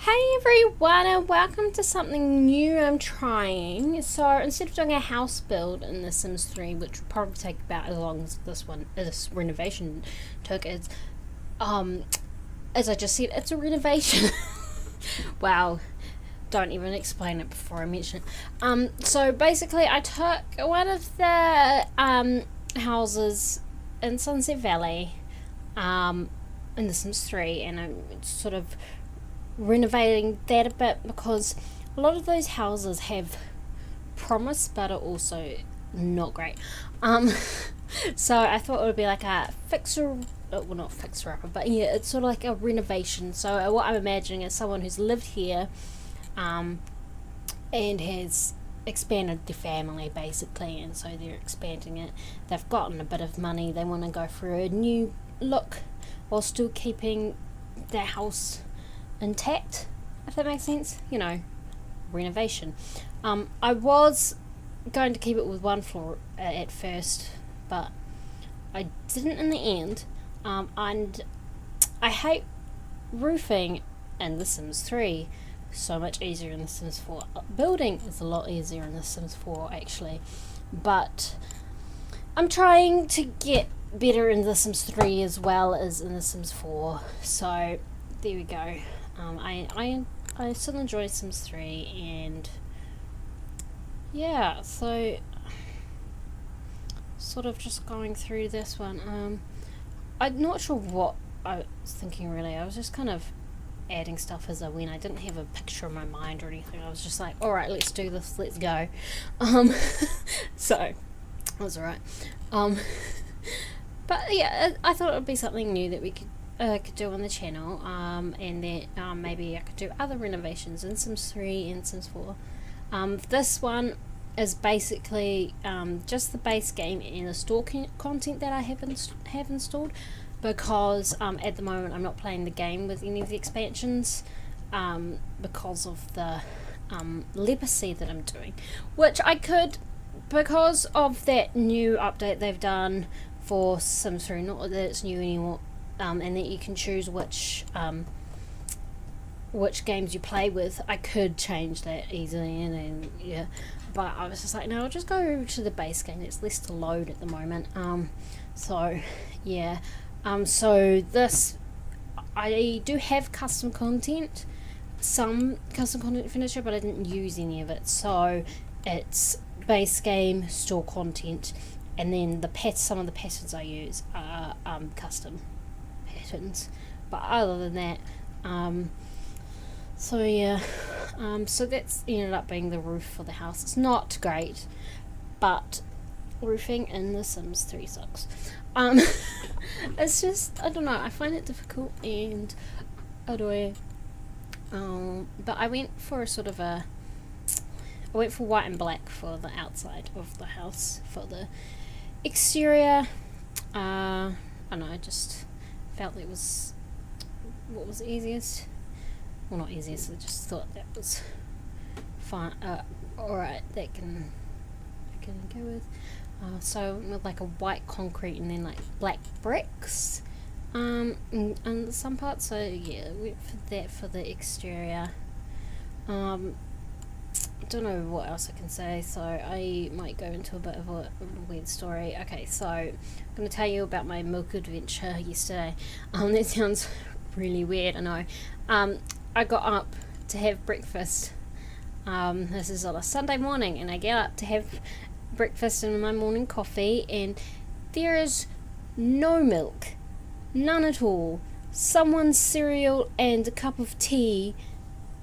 Hey everyone, and welcome to something new I'm trying. So instead of doing a house build in The Sims 3, which would probably take about as long as this renovation took, as I just said, it's a renovation. Wow, don't even explain it before I mention it. So basically I took one of the houses in Sunset Valley, in The Sims 3, and I'm sort of renovating that a bit because a lot of those houses have promise but are also not great. So I thought it would be like a fixer, well, not fixer upper, but yeah, it's sort of like a renovation. So what I'm imagining is someone who's lived here and has expanded their family basically, and so they're expanding it. They've gotten a bit of money, they want to go for a new look while still keeping their house intact, if that makes sense. Renovation. I was going to keep it with one floor at first, but I didn't in the end. And I hate roofing in The Sims 3. So much easier in The Sims 4. Building is a lot easier in The Sims 4 actually, but I'm trying to get better in The Sims 3 as well as in The Sims 4. So there we go. I still enjoy Sims 3, and yeah, so sort of just going through this one. I'm not sure what I was thinking really. I was just kind of adding stuff as I went. I didn't have a picture in my mind or anything. I was just like, alright, let's do this, let's go. So it was alright. But yeah, I thought it would be something new that we could do on the channel, and that maybe I could do other renovations in Sims 3 and Sims 4. This one is basically just the base game and the store content that I have installed, because at the moment I'm not playing the game with any of the expansions because of the legacy that I'm doing, which I could, because of that new update they've done for Sims 3, not that it's new anymore, and that you can choose which games you play with. I could change that easily, and then yeah, but I was just like, no, I'll just go to the base game. It's less to load at the moment. So yeah, so this, I do have custom content, some custom content finisher, but I didn't use any of it. So it's base game, store content, and then some of the patterns I use are custom patterns. But other than that, so yeah, so that's ended up being the roof for the house. It's not great, but roofing in The Sims 3 sucks. It's just, I don't know, I find it difficult and annoying. But I went for I went for white and black for the outside of the house. For the exterior, I don't know, I just felt it was what was easiest. Well, not easiest, I just thought that was fine. Alright, that can go with. So with like a white concrete and then like black bricks and some parts. So yeah, went for that for the exterior. Don't know what else I can say, so I might go into a bit of a weird story. Okay, so I'm going to tell you about my milk adventure yesterday. That sounds really weird, I know. I got up to have breakfast. This is on a Sunday morning, and I get up to have breakfast and my morning coffee, and there is no milk, none at all. Someone's cereal and a cup of tea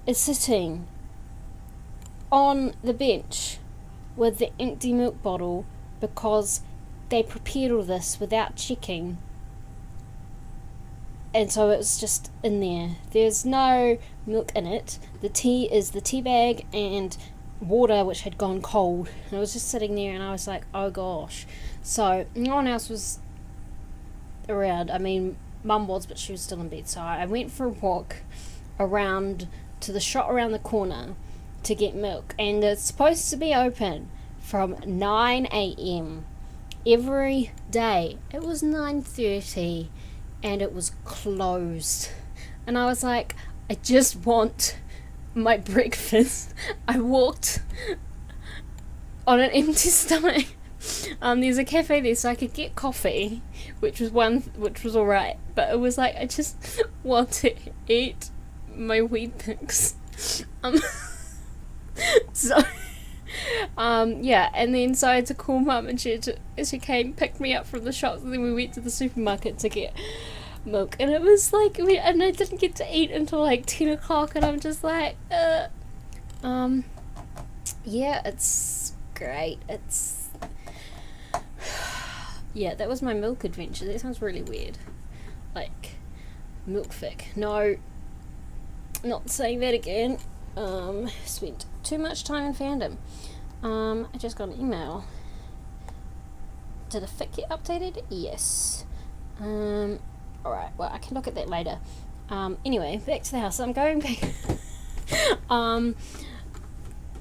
is sitting on the bench with the empty milk bottle, because they prepared all this without checking, and so it's just in there. There's no milk in it. The tea is the tea bag and water which had gone cold, and it was just sitting there, and I was like, oh gosh. So no one else was around. I mean, Mum was, but she was still in bed. So I went for a walk around to the shop around the corner to get milk, and it's supposed to be open from 9 a.m. every day. It was 9:30 and it was closed, and I was like, I just want my breakfast. I walked on an empty stomach. There's a cafe there, so I could get coffee, which was alright, but it was like, I just want to eat my Weet-Bix. So, yeah, and then so I had to call Mum, and she came, picked me up from the shops, and then we went to the supermarket to get milk, and it was like, and I didn't get to eat until like 10 o'clock, and I'm just like, yeah, it's great, yeah, that was my milk adventure. That sounds really weird, like, milk fic. No, not saying that again. Spent too much time in fandom. I just got an email. Did the fic get updated? Yes. Alright, well, I can look at that later. Anyway, back to the house. I'm going back.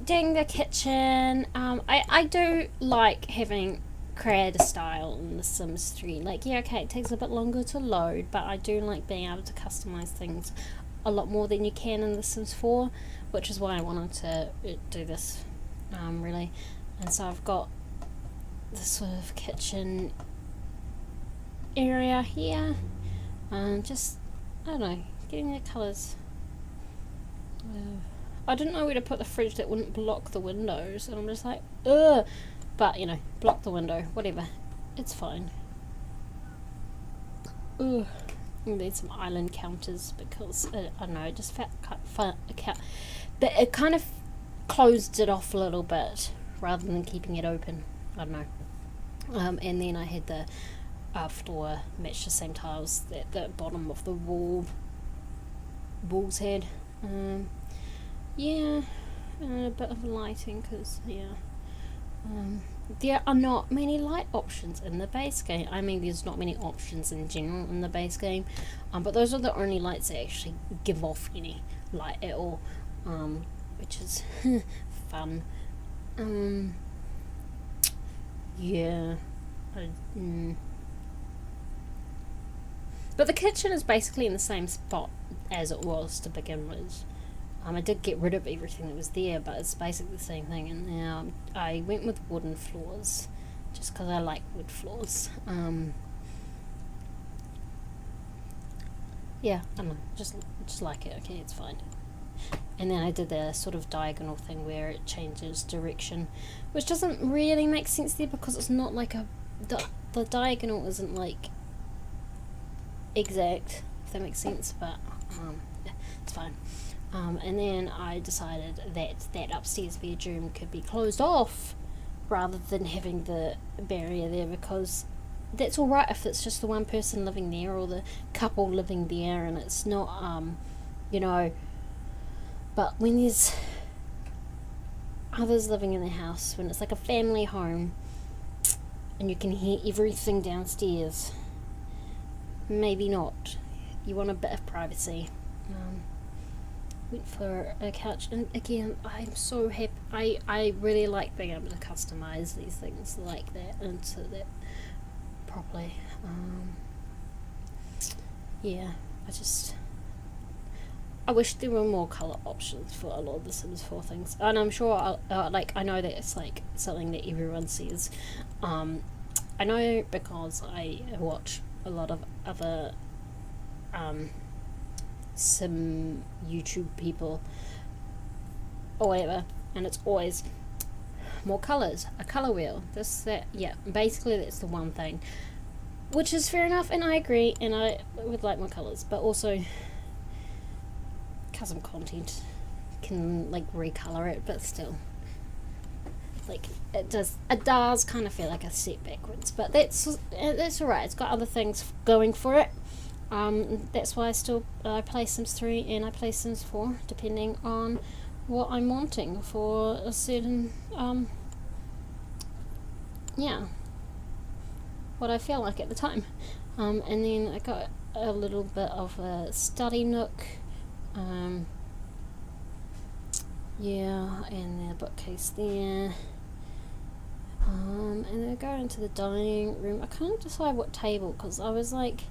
Doing the kitchen. I do like having creator style in The Sims 3. Like, yeah, okay, it takes a bit longer to load, but I do like being able to customize things a lot more than you can in The Sims 4, which is why I wanted to do this, really. And so I've got this sort of kitchen area here, just, I don't know, getting the colours. I didn't know where to put the fridge that wouldn't block the windows, and I'm just like, ugh, but, you know, block the window, whatever, it's fine. Ugh. Need some island counters because I don't know, it just felt fun. But it kind of closed it off a little bit rather than keeping it open. I don't know. And then I had the floor match the same tiles that the bottom of the walls had. Yeah, and a bit of lighting because there are not many light options in the base game. I mean, there's not many options in general in the base game, but those are the only lights that actually give off any light at all, which is fun. Yeah. But the kitchen is basically in the same spot as it was to begin with. I did get rid of everything that was there, but it's basically the same thing. And now I went with wooden floors, just because I like wood floors. Yeah, I don't know, just like it. Okay, it's fine. And then I did the sort of diagonal thing where it changes direction, which doesn't really make sense there because it's not like the diagonal isn't like exact, if that makes sense. But yeah, it's fine. And then I decided that upstairs bedroom could be closed off rather than having the barrier there, because that's alright if it's just the one person living there or the couple living there and it's not, you know, but when there's others living in the house, when it's like a family home and you can hear everything downstairs, maybe not. You want a bit of privacy. Went for a couch, and again, I'm so happy. I really like being able to customize these things like that and so that properly. Yeah, I wish there were more colour options for a lot of the Sims 4 things, and I'm sure I know that it's like something that everyone says. I know because I watch a lot of other Sim YouTube people or whatever, and it's always more colours, a colour wheel, this, that, yeah, basically that's the one thing, which is fair enough, and I agree, and I would like more colours, but also custom content can like recolour it, but still, like, it does kind of feel like a step backwards, but that's alright, it's got other things going for it. That's why I play Sims 3 and I play Sims 4, depending on what I'm wanting for a certain, yeah, what I feel like at the time. And then I got a little bit of a study nook, yeah, and the bookcase there. And then I go into the dining room. I couldn't decide what table, because I was like,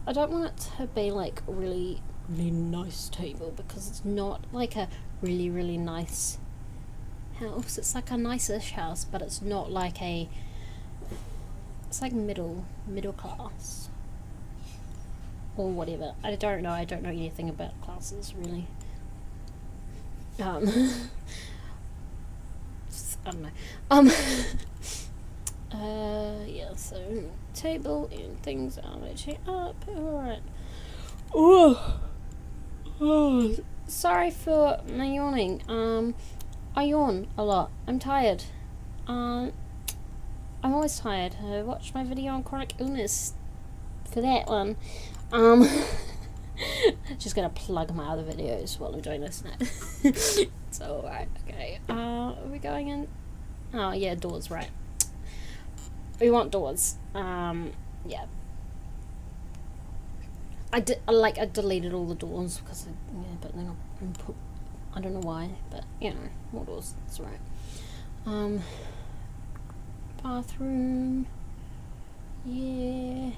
I don't want it to be like really really nice table, because it's not like a really, really nice house. It's like a nice-ish house, but it's not like a, it's like middle class or whatever. I don't know anything about classes really. I don't know. Yeah, so table and things are actually up. Alright. Oh, sorry for my yawning. I yawn a lot. I'm tired. I'm always tired. I watched my video on chronic illness for that one. Just gonna plug my other videos while I'm doing this now. So, alright, okay. Are we going in? Oh, yeah, doors, right. We want doors. Yeah. I deleted all the doors because but then I don't know why, but you know, more doors, that's right. Bathroom. Yeah.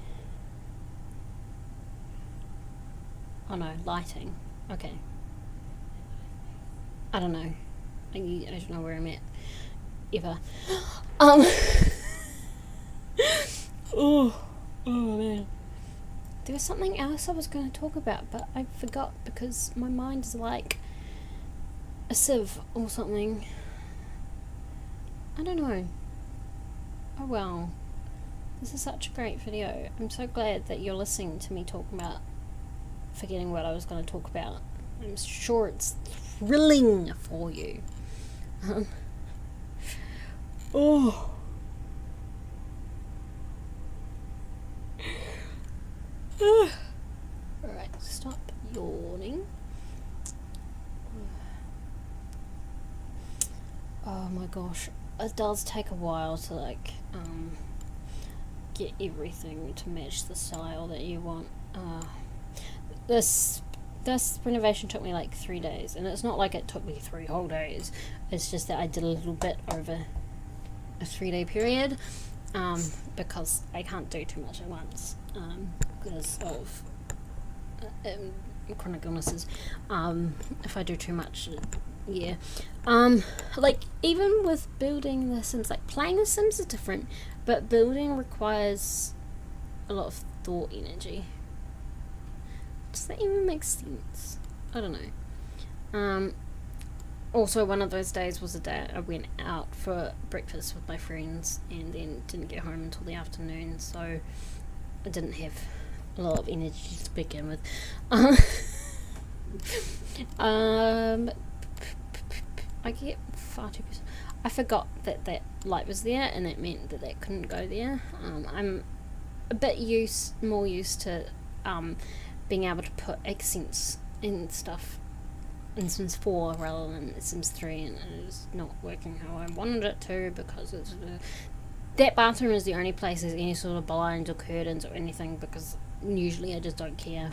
Oh no, lighting. Okay. I don't know. I don't know where I'm at. Ever. Oh man. There was something else I was going to talk about, but I forgot because my mind is like a sieve or something. I don't know. Oh well. This is such a great video. I'm so glad that you're listening to me talk about forgetting what I was going to talk about. I'm sure it's thrilling for you. Oh. Alright, stop yawning. Oh my gosh. It does take a while to like get everything to match the style that you want. This renovation took me like 3 days, and it's not like it took me 3 whole days. It's just that I did a little bit over a 3-day period, because I can't do too much at once, because of chronic illnesses. If I do too much, yeah. Like even with building The Sims, like playing The Sims is different, but building requires a lot of thought energy. Does that even make sense? I don't know. Also, one of those days was a day I went out for breakfast with my friends and then didn't get home until the afternoon, so I didn't have a lot of energy to begin with. I get far too busy. I forgot that light was there, and that meant that couldn't go there. I'm a bit more used to being able to put accents in stuff in Sims 4 rather than Sims 3, and it is not working how I wanted it to, because it's that bathroom is the only place there's any sort of blinds or curtains or anything, because usually I just don't care.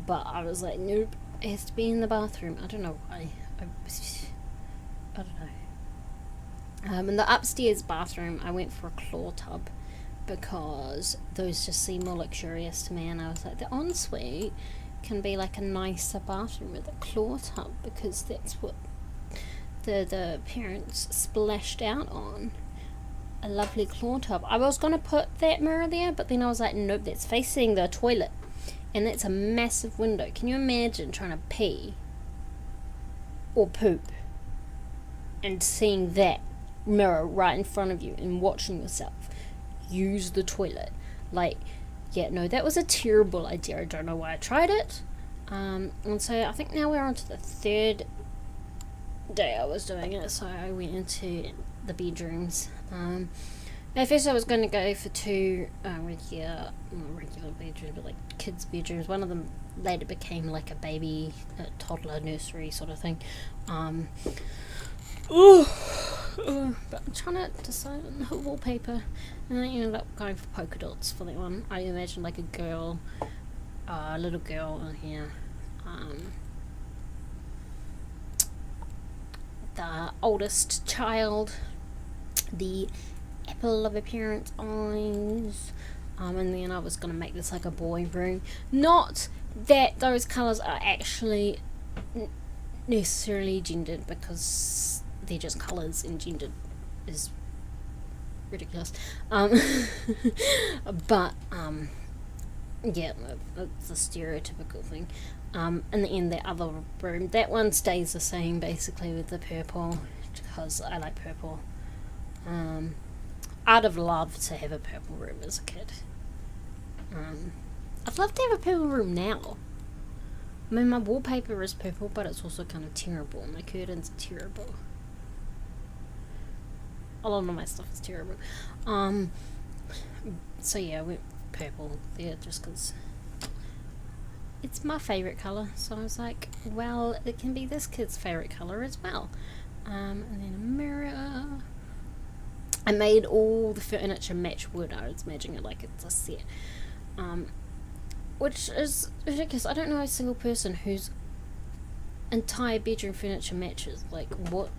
But I was like, nope, it has to be in the bathroom. I don't know why. I don't know. In the upstairs bathroom, I went for a claw tub because those just seem more luxurious to me, and I was like, the ensuite can be like a nicer bathroom with a claw tub, because that's what the parents splashed out on. A lovely claw tub. I was going to put that mirror there, but then I was like, nope, that's facing the toilet, and that's a massive window. Can you imagine trying to pee or poop and seeing that mirror right in front of you and watching yourself use the toilet? Like, yeah, no, that was a terrible idea. I don't know why I tried it. And so I think now we're on to the 3rd day I was doing it, so I went into the bedrooms. At first I was going to go for 2 regular bedrooms, but like kids' bedrooms. One of them later became like a baby, toddler nursery sort of thing. But I'm trying to decide on the wallpaper, and I ended up going for polka dots for that one. I imagined like a girl, a little girl in here. The oldest child, the apple of a parent's eyes, and then I was going to make this like a boy room. Not that those colours are actually necessarily gendered, because they're just colours, and gendered is ridiculous. But yeah, it's a stereotypical thing. In the end, that other room, that one stays the same basically with the purple, because I like purple. I'd have loved to have a purple room as a kid. I'd love to have a purple room now. I mean, my wallpaper is purple, but it's also kind of terrible. My curtains are terrible. A lot of my stuff is terrible. So yeah, I went purple there just because it's my favourite colour. So I was like, well, it can be this kid's favourite colour as well. And then a mirror. I made all the furniture match wood. I was imagining it like it's a set. Which is ridiculous. I don't know a single person whose entire bedroom furniture matches. Like, what?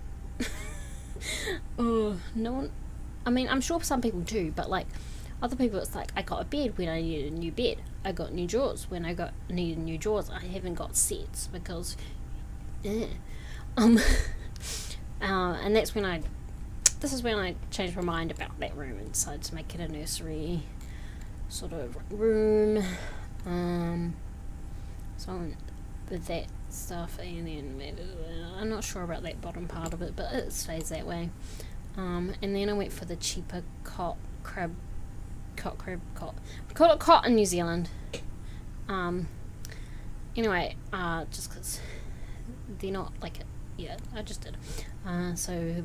Oh, no one. I mean, I'm sure some people do, but like other people, it's like, I got a bed when I needed a new bed. I got new drawers when I needed new drawers. I haven't got sets because, and that's when this is when I changed my mind about that room and decided to make it a nursery sort of room. So I went with that stuff, and then made it, I'm not sure about that bottom part of it, but it stays that way. And then I went for the cheaper cot. We call it cot in New Zealand. Anyway, just because they're not like it. Yeah, I just did. So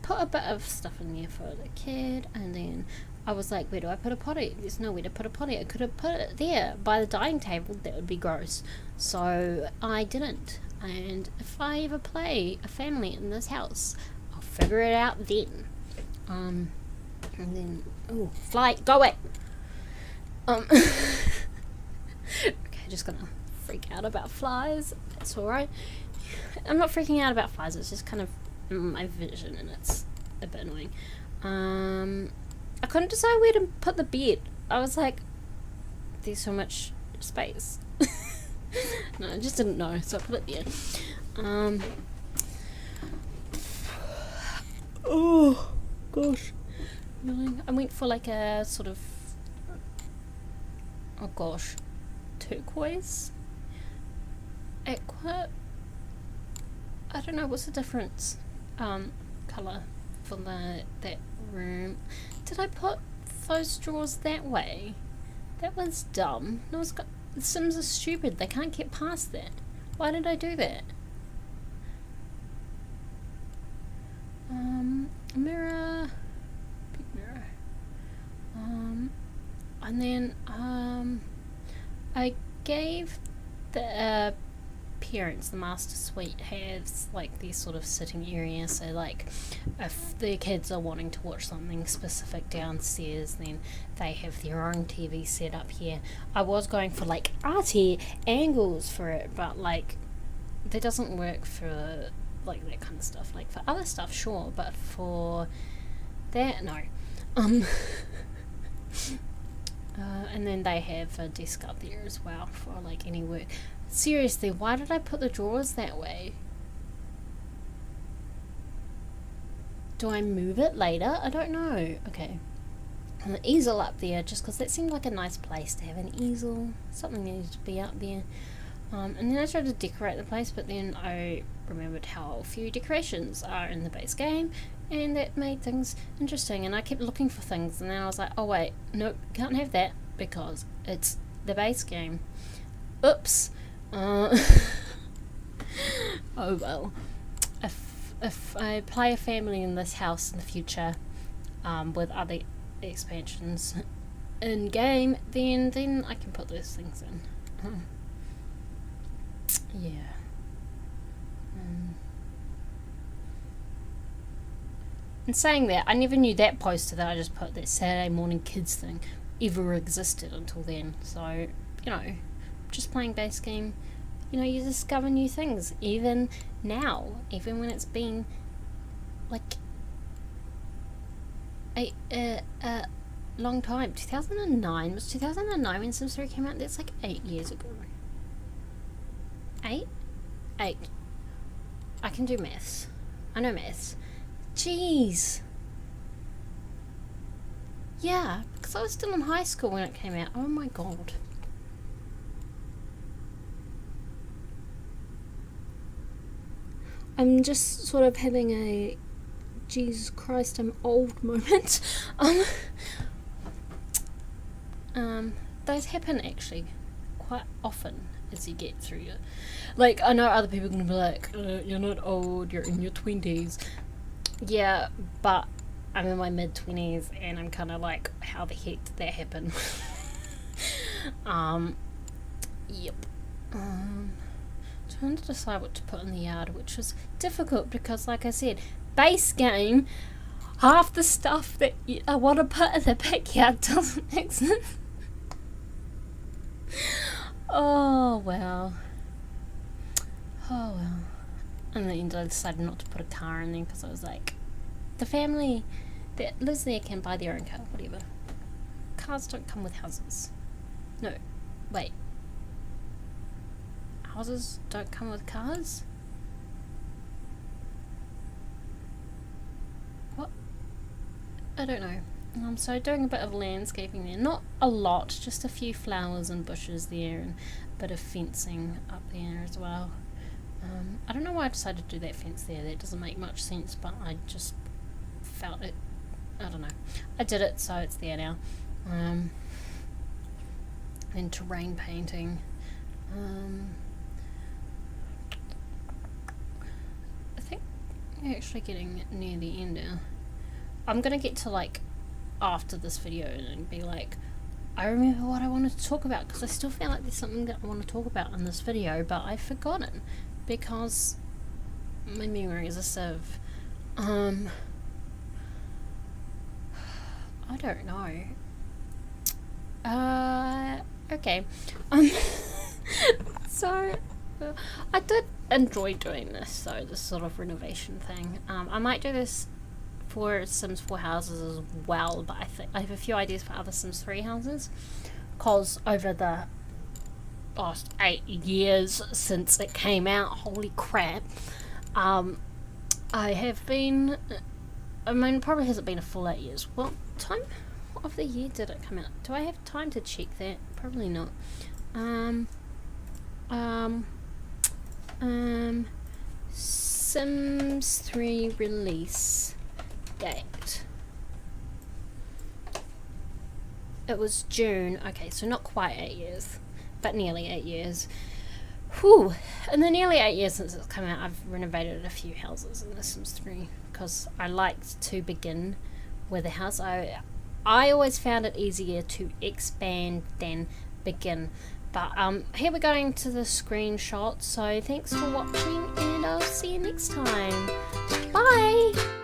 put a bit of stuff in there for the kid, and then I was like, where do I put a potty? There's nowhere to put a potty. I could have put it there by the dining table. That would be gross. So I didn't. And if I ever play a family in this house, I'll figure it out then. And then, oh, fly, go away. Okay, just gonna freak out about flies. That's alright. I'm not freaking out about flies. It's just kind of my vision, and it's a bit annoying. I couldn't decide where to put the bed. I was like, there's so much space. No, I just didn't know, so I put it there. Oh gosh, I went for like a sort of, oh gosh, turquoise, aqua. I don't know what's the difference. Colour for that room. Did I put those drawers that way? That was dumb. No, the Sims are stupid. They can't get past that. Why did I do that? Mirror. Big mirror. And then, I gave the parents, the master suite has like these sort of sitting area, so like if the kids are wanting to watch something specific downstairs, then they have their own TV set up here. I was going for like arty angles for it, but like that doesn't work for like that kind of stuff. Like for other stuff, sure, but for that, no. And then they have a desk up there as well for like any work. Seriously, why did I put the drawers that way? Do I move it later? I don't know. Okay. And the easel up there, just because that seemed like a nice place to have an easel. Something needed to be up there. And then I tried to decorate the place, but then I remembered how few decorations are in the base game, and that made things interesting. And I kept looking for things, and then I was like, oh wait, nope, can't have that because it's the base game. Oops. Oh well. If I play a family in this house in the future, with other expansions in game, then I can put those things in. Yeah. And saying that, I never knew that poster that I just put, that Saturday morning kids thing, ever existed until then. So, you know, just playing base game, you know, you discover new things, even now, even when it's been like a long time. 2009 was 2009 when Sims 3 came out. That's like 8 years ago. 8? 8. I can do maths. I know maths. Jeez. Yeah, because I was still in high school when it came out. Oh my god. I'm just sort of having a Jesus Christ, I'm old moment. Those happen actually quite often as you get through your, like, I know other people are gonna be like, you're not old, you're in your 20s. Yeah, but I'm in my mid-20s and I'm kind of like, how the heck did that happen? Yep. Trying to decide what to put in the yard, which was difficult because, like I said, base game, half the stuff that I want to put in the backyard doesn't exist. Oh well. And then I decided not to put a car in there because I was like, the family that lives there can buy their own car, whatever. Cars don't come with houses. No, wait. Houses don't come with cars? What? I don't know. So doing a bit of landscaping there. Not a lot, just a few flowers and bushes there and a bit of fencing up there as well. I don't know why I decided to do that fence there. That doesn't make much sense, but I just felt it. I don't know. I did it, so it's there now. Then terrain painting. I think we're actually getting near the end now. I'm gonna get to like after this video and be like, I remember what I wanted to talk about, because I still feel like there's something that I want to talk about in this video, but I've forgotten because my memory is a sieve. I don't know. Okay. So I did enjoy doing this, so this sort of renovation thing. I might do this for Sims 4 houses as well, but I think I have a few ideas for other Sims 3 houses, because over the last 8 years since it came out, holy crap, I have been, I mean, it probably hasn't been a full 8 years. What time of the year did it come out? Do I have time to check that? Probably not. Sims 3 release date. It was June. Okay, so not quite 8 years, but nearly 8 years. Whew. In the nearly 8 years since it's come out, I've renovated a few houses in The Sims 3 because I liked to begin with a house. I always found it easier to expand than begin. But here we're going to the screenshot, so thanks for watching and I'll see you next time. Bye!